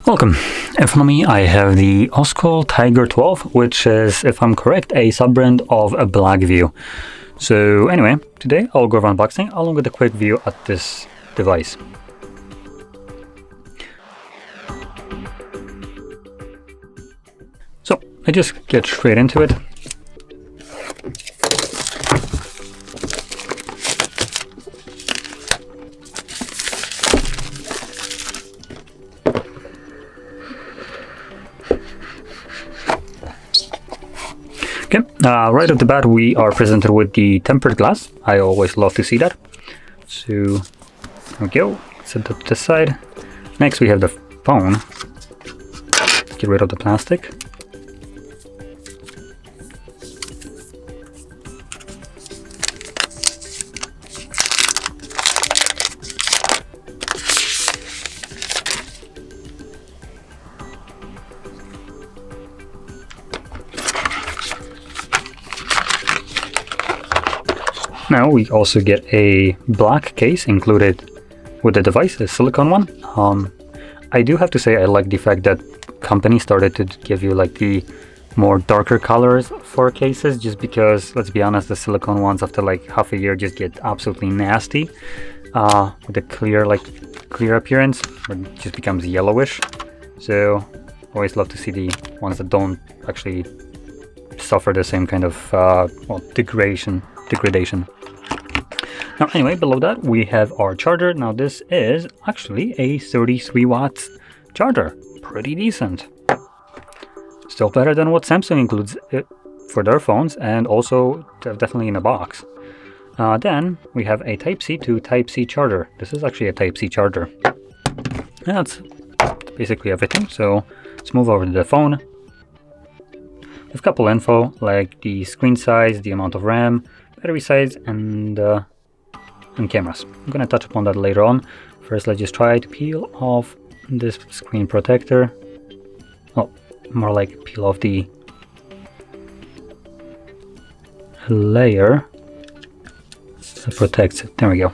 Welcome. In front of me I have the Oscal Tiger 12, which is, if I'm correct, a sub-brand of a Blackview. So anyway, today I'll go over unboxing along with a quick view at this device. So I just get straight into it. Okay, right off the bat we are presented with the tempered glass. I always love to see that. So there we go, set that to the side. Next we have the phone. Get rid of the plastic. Now we also get a black case included with the device, a silicone one. I do have to say I like the fact that company started to give you like the more darker colors for cases, just because, let's be honest, the silicone ones after like half a year just get absolutely nasty with a clear appearance, or it just becomes yellowish. So always love to see the ones that don't actually suffer the same kind of degradation. Now anyway, below that we have our charger. Now this is actually a 33 watts charger, pretty decent. Still better than what Samsung includes for their phones, and also definitely in a box. Then we have a Type-C to Type-C charger. This is actually a Type-C charger. That's basically everything. So let's move over to the phone. We have a couple info like the screen size, the amount of RAM, battery size, and cameras. I'm gonna touch upon that later on. First, let's just try to peel off this screen protector. Oh, more like peel off the layer that protects it. There we go.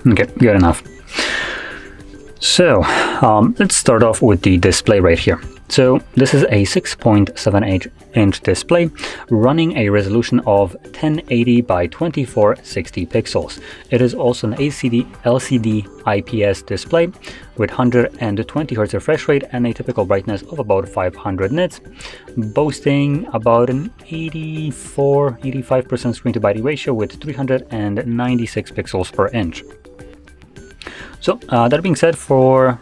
Okay, good enough. So let's start off with the display right here. So this is a 6.78-inch display running a resolution of 1080 by 2460 pixels. It is also an LCD IPS display with 120 Hz refresh rate and a typical brightness of about 500 nits, boasting about an 85% screen to body ratio with 396 pixels per inch. So that being said, for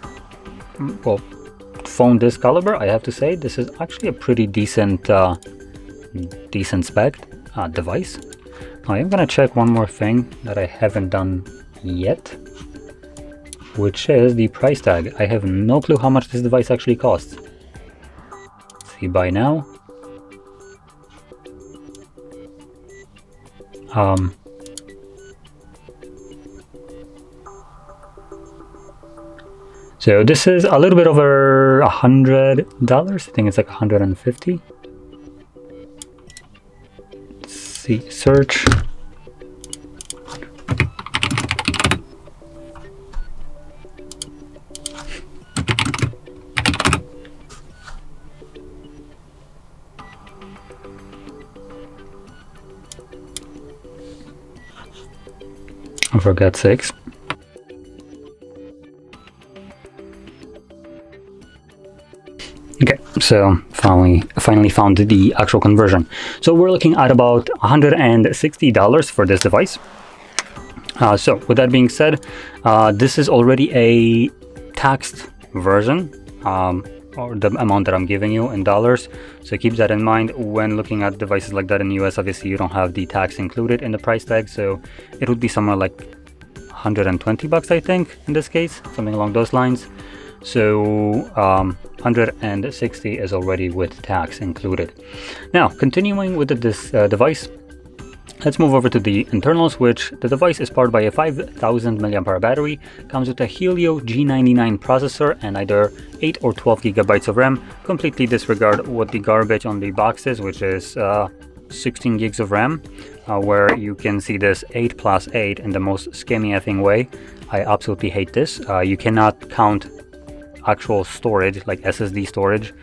phone this caliber, I have to say this is actually a pretty decent spec device. Now I'm gonna check one more thing that I haven't done yet, which is the price tag. I have no clue how much this device actually costs. Let's see, buy now. So this is a little bit over $100. I think it's like 150. Let's see, search. Oh, for God's sakes. Okay, so finally found the actual conversion. So we're looking at about $160 for this device. So with that being said, this is already a taxed version, or the amount that I'm giving you in dollars. So keep that in mind when looking at devices like that in the US. Obviously you don't have the tax included in the price tag, so it would be somewhere like 120 bucks, I think, in this case, something along those lines. So 160 is already with tax included. Now, continuing with this device, let's move over to the internals, which the device is powered by a 5000 mAh battery, comes with a Helio G99 processor and either 8 or 12 gigabytes of RAM. Completely disregard what the garbage on the box is, which is 16 gigs of RAM. where you can see this 8+8 in the most scammy effing way. I absolutely hate this. You cannot count actual storage like SSD storage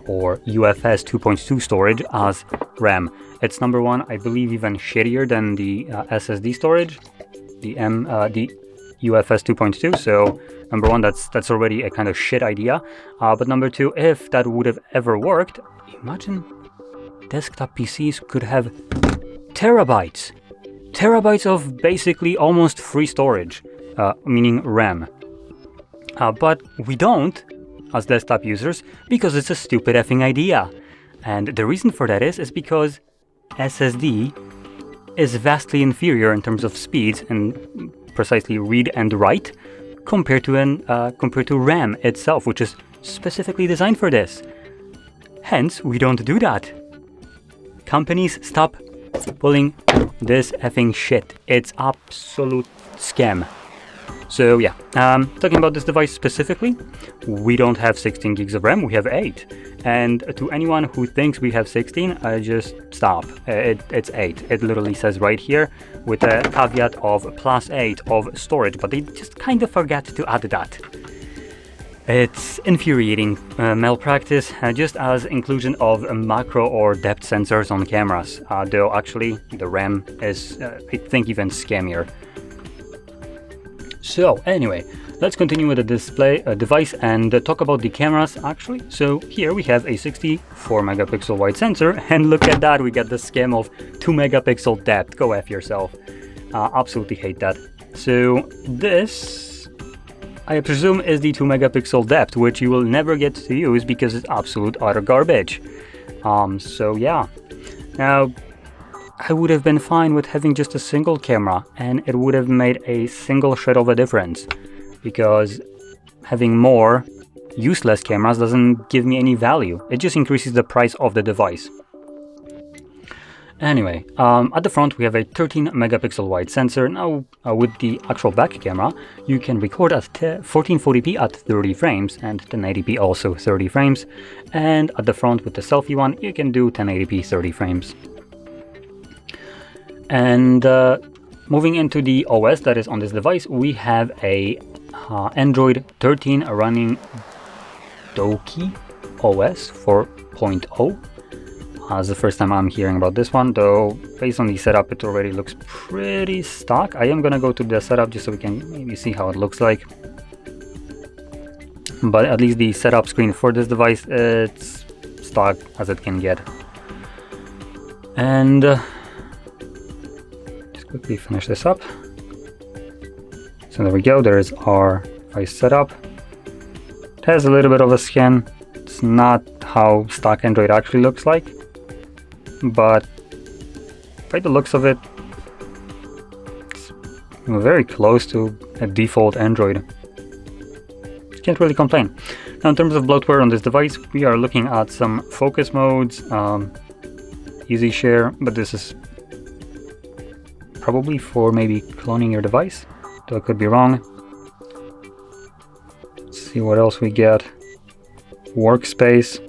or UFS 2.2 storage as RAM. It's number one, I believe, even shittier than the SSD storage, the UFS 2.2. So number one, that's already a kind of shit idea. But number two, if that would have ever worked, imagine desktop PCs could have terabytes of basically almost free storage, meaning RAM. But we don't as desktop users because it's a stupid effing idea. And the reason for that is because SSD is vastly inferior in terms of speeds and precisely read and write compared to RAM itself, which is specifically designed for this. Hence, we don't do that. Companies, stop pulling this effing shit. It's absolute scam. So yeah, talking about this device specifically, we don't have 16 gigs of RAM, we have 8. And to anyone who thinks we have 16, just stop. It's 8. It literally says right here with a caveat of +8 of storage, but they just kind of forgot to add that. It's infuriating malpractice, just as inclusion of macro or depth sensors on cameras, though actually the RAM is, I think, even scammier. So anyway, let's continue with the display device and talk about the cameras actually. So here we have a 64 megapixel wide sensor, and look at that, we got the scam of 2 megapixel depth. Go F yourself. Absolutely hate that. So this, I presume, is the 2 megapixel depth, which you will never get to use because it's absolute utter garbage. So yeah. Now, I would have been fine with having just a single camera, and it would have made a single shred of a difference, because having more useless cameras doesn't give me any value. It just increases the price of the device. Anyway, at the front we have a 13 megapixel wide sensor. Now with the actual back camera, you can record at 1440p at 30 frames and 1080p also 30 frames. And at the front with the selfie one, you can do 1080p 30 frames. And moving into the OS that is on this device, we have a Android 13 running Doki OS 4.0. It's the first time I'm hearing about this one, though based on the setup it already looks pretty stock. I am gonna go to the setup just so we can maybe see how it looks like. But at least the setup screen for this device, it's stock as it can get. And quickly finish this up. So there we go, there is our device setup. It has a little bit of a skin. It's not how stock Android actually looks like, but by the looks of it, it's very close to a default Android. Can't really complain. Now in terms of bloatware on this device, we are looking at some focus modes, easy share, but this is probably for maybe cloning your device, though I could be wrong. Let's see what else we get. Workspace.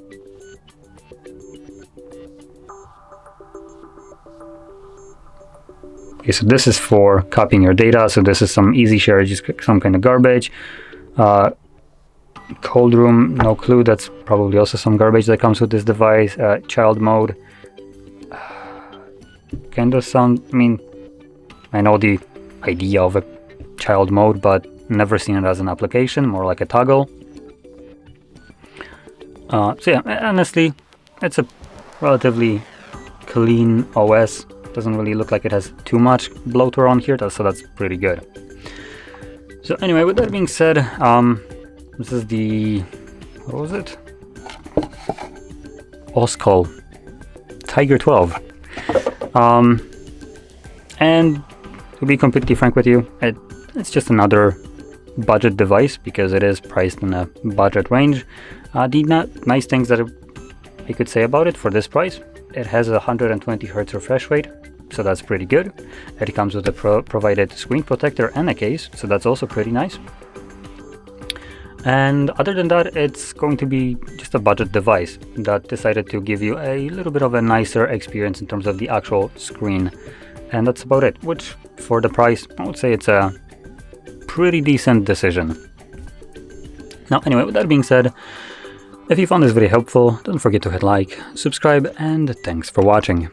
Okay, so this is for copying your data, so this is some easy share, just some kind of garbage. Cold room, no clue, that's probably also some garbage that comes with this device. Child mode. Kind of sound, I mean, I know the idea of a child mode, but never seen it as an application, more like a toggle. So yeah, honestly, it's a relatively clean OS. Doesn't really look like it has too much bloatware on here, so that's pretty good. So anyway, with that being said, this is the, what was it? Oscal Tiger 12. And to be completely frank with you, it's just another budget device because it is priced in a budget range. The nice things that I could say about it for this price, it has a 120 Hz refresh rate, so that's pretty good. It comes with a provided screen protector and a case, so that's also pretty nice. And other than that, it's going to be just a budget device that decided to give you a little bit of a nicer experience in terms of the actual screen. And that's about it, which for the price, I would say it's a pretty decent decision. Now, anyway, with that being said, if you found this video helpful, don't forget to hit like, subscribe, and thanks for watching.